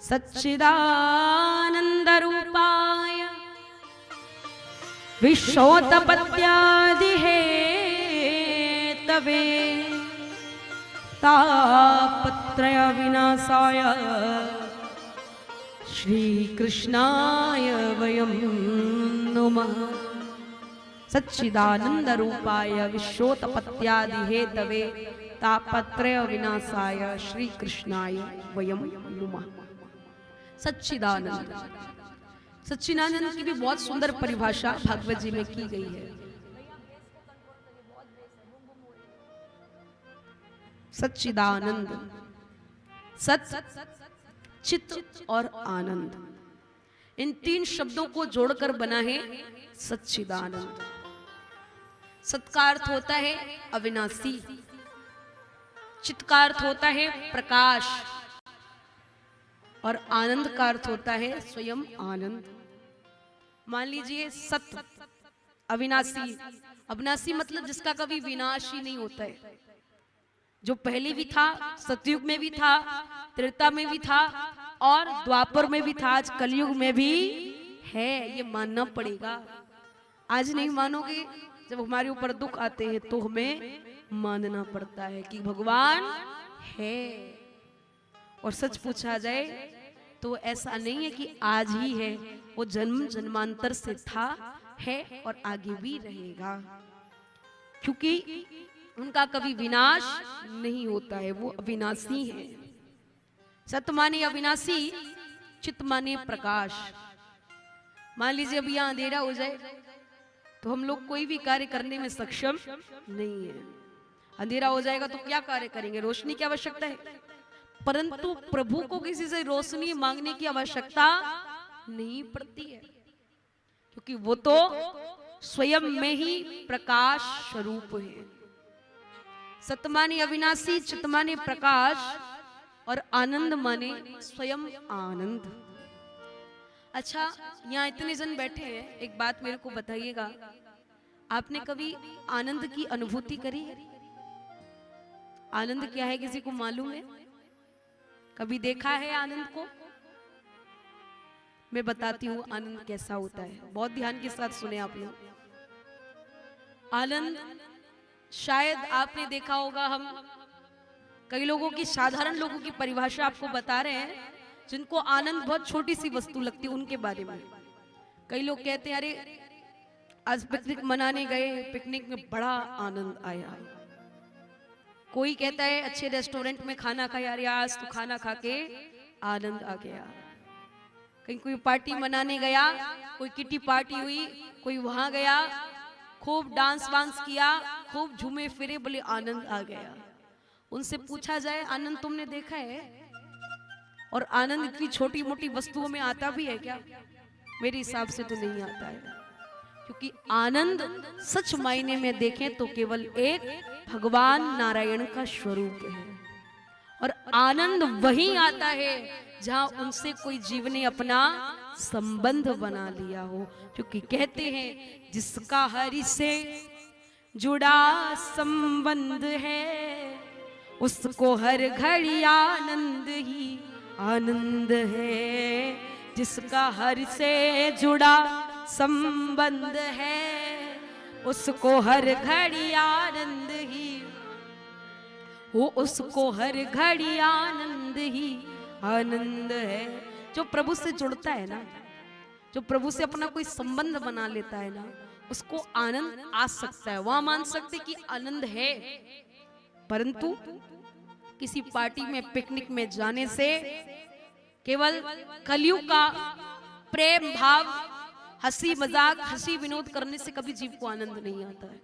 सच्चिदानंदरूपाय विश्वोत्पत्त्यादिहेतवे तापत्रय विनाशाय श्री कृष्णाय वयं नुमः। सच्चिदानंद रूपाय विश्वोत्पत्त्यादिहेतवे तापत्रय विनाशाय श्री कृष्णाय वयं नुमः। सच्चिदानंद, सच्चिदानंद की भी बहुत सुंदर परिभाषा भागवत जी में की गई है। सच्चिदानंद, सत, चित और आनंद, इन तीन शब्दों को जोड़कर बना है सच्चिदानंद। सत का अर्थ होता है अविनाशी, चित का अर्थ होता है प्रकाश और आनंद का अर्थ होता है स्वयं आनंद। मान लीजिए सत अविनाशी, अविनाशी मतलब जिसका कभी विनाश ही नहीं होता है, जो पहले भी था, सतयुग में भी था, त्रेता में भी था और द्वापर में भी था, आज कलयुग में भी है। ये मानना पड़ेगा। आज नहीं मानोगे, जब हमारे ऊपर दुख आते हैं तो हमें मानना पड़ता है कि भगवान है। और सच पूछा जाए तो ऐसा नहीं है कि आज ही है, वो जन्म जन्मांतर से था, है और आगे भी रहेगा, क्योंकि उनका कभी विनाश नहीं होता है, वो अविनाशी है। सत माने अविनाशी, चित माने प्रकाश। मान लीजिए अब यहाँ अंधेरा हो जाए तो हम लोग कोई भी कार्य करने में सक्षम नहीं है। अंधेरा हो जाएगा तो क्या कार्य करेंगे? रोशनी की आवश्यकता है, परंतु प्रभु को किसी से रोशनी मांगने की आवश्यकता नहीं पड़ती है, क्योंकि वो तो स्वयं में ही प्रकाश स्वरूप है। सत माने अविनाशी, चित माने प्रकाश और आनंद माने स्वयं आनंद। अच्छा, यहाँ इतने जन बैठे हैं, एक बात मेरे को बताइएगा, आपने कभी आनंद की अनुभूति करी है? आनंद क्या है किसी को मालूम है? कभी देखा है आनंद को? मैं बताती हूँ आनंद कैसा होता है, बहुत ध्यान के साथ सुने आप लोग। आनंद शायद आपने देखा होगा, हम कई लोगों की, साधारण लोगों की परिभाषा आपको बता रहे हैं, जिनको आनंद बहुत छोटी सी वस्तु लगती है उनके बारे में। कई लोग कहते हैं अरे आज पिकनिक मनाने गए, पिकनिक में बड़ा आनंद आया। कोई कहता है अच्छे रेस्टोरेंट में खाना खाया, अरे आज तो खाना खा के आनंद आ गया। कहीं कोई पार्टी मनाने गया, कोई किटी पार्टी हुई, कोई वहां गया, खूब डांस वांस किया, खूब झूमे फिरे, बोले आनंद आ गया। उनसे पूछा जाए आनंद तुमने देखा है? और आनंद इतनी छोटी मोटी वस्तुओं में आता भी है क्या? मेरे हिसाब से तो नहीं आता है, क्योंकि आनंद सच मायने में देखें तो केवल एक भगवान नारायण का स्वरूप है। और आनंद वहीं आता है जहां उनसे कोई जीव ने अपना संबंध बना लिया हो, क्योंकि कहते हैं जिसका हरि से जुड़ा संबंध है उसको हर घड़ी आनंद ही आनंद है। जिसका हरि से जुड़ा संबंध है उसको हर घड़ी आनंद ही, वो उसको हर घड़ी आनंद ही आनंद है। जो प्रभु से जुड़ता है ना, जो प्रभु से अपना कोई संबंध बना लेता है ना, उसको आनंद आ सकता है। वहां मान सकते कि आनंद है, परंतु किसी पार्टी में, पिकनिक में जाने से, केवल कलयुग का प्रेम भाव, हंसी मजाक, हंसी विनोद करने से कभी जीव को आनंद नहीं आता है,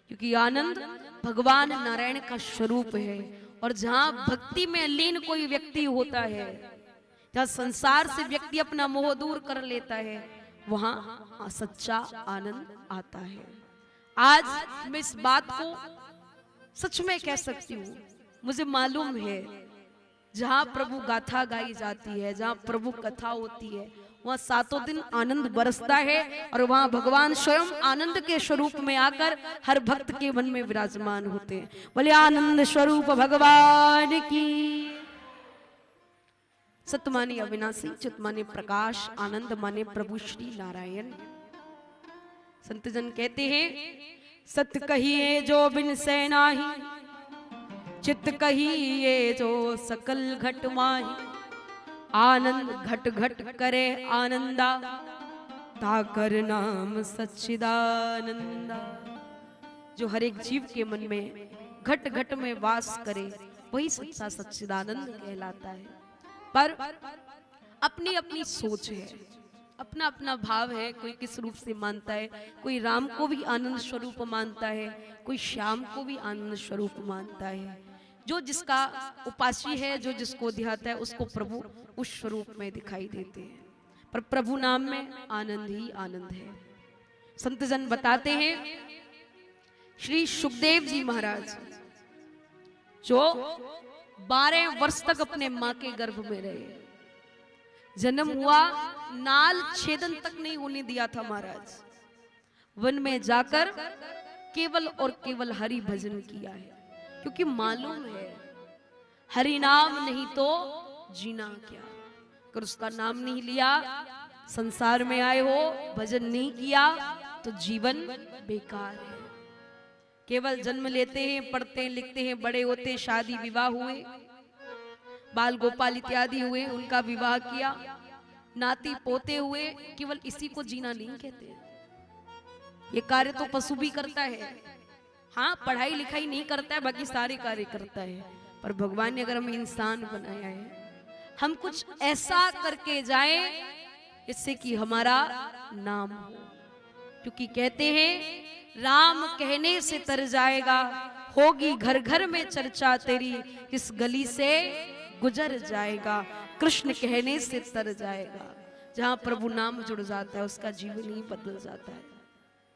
क्योंकि आनंद भगवान नारायण का स्वरूप है। और जहां भक्ति में लीन कोई व्यक्ति होता है, जहां संसार से व्यक्ति अपना मोह दूर कर लेता है, वहां सच्चा आनंद आता है। आज मैं इस बात को सच में कह सकती हूँ, मुझे मालूम है जहां प्रभु गाथा गाई जाती है, जहां प्रभु कथा होती है, वहां सातों दिन आनंद बरसता है। और वहां भगवान स्वयं आनंद के स्वरूप में आकर हर भक्त के मन में विराजमान होते हैं। बोले आनंद स्वरूप भगवान की। सत माने अविनाशी, चित माने प्रकाश, आनंद माने प्रभु श्री नारायण। संत जन कहते हैं सत कहिए जो बिन सै नाही, चित कहिए जो सकल घट माही। आनंद घट घट करे आनंदा, ताकर नाम सच्चिदानंदा। जो हर एक जीव के मन में घट घट में वास करे वही सच्चा सच्चिदानंद कहलाता है। पर अपनी अपनी सोच है, अपना अपना भाव है। कोई किस रूप से मानता है, कोई राम को भी आनंद स्वरूप मानता है, कोई श्याम को भी आनंद स्वरूप मानता है। जो जिसका उपासी है, जो जिसको ध्याता है, उसको प्रभु उस स्वरूप में दिखाई देते हैं। पर प्रभु नाम में आनंद ही आनंद है। संत जन बताते हैं श्री सुखदेव जी महाराज जो 12 वर्ष तक अपने मां के गर्भ में रहे, जन्म हुआ, नाल छेदन तक नहीं होने दिया था महाराज। वन में जाकर केवल और केवल हरि भजन किया है, क्योंकि मालूम है हरि नाम नहीं तो जीना क्या। अगर उसका नाम नहीं लिया, संसार में आए हो, भजन नहीं किया तो जीवन बेकार है। केवल जन्म लेते हैं, पढ़ते हैं, लिखते हैं, बड़े होते हैं, शादी विवाह हुए, बाल गोपाल इत्यादि हुए, उनका विवाह किया, नाती पोते हुए, केवल इसी को जीना नहीं कहते। ये कार्य तो पशु भी करता है। हाँ, पढ़ाई लिखाई नहीं करता है, बाकी सारे कार्य करता है। पर भगवान ने अगर हमें इंसान बनाया है, हम कुछ ऐसा करके जाएं इससे कि हमारा नाम हो। क्योंकि कहते हैं राम कहने से तर जाएगा, होगी घर घर में चर्चा तेरी, इस गली से गुजर जाएगा। कृष्ण कहने से तर जाएगा। जहां प्रभु नाम जुड़ जाता है उसका जीवन ही बदल जाता है।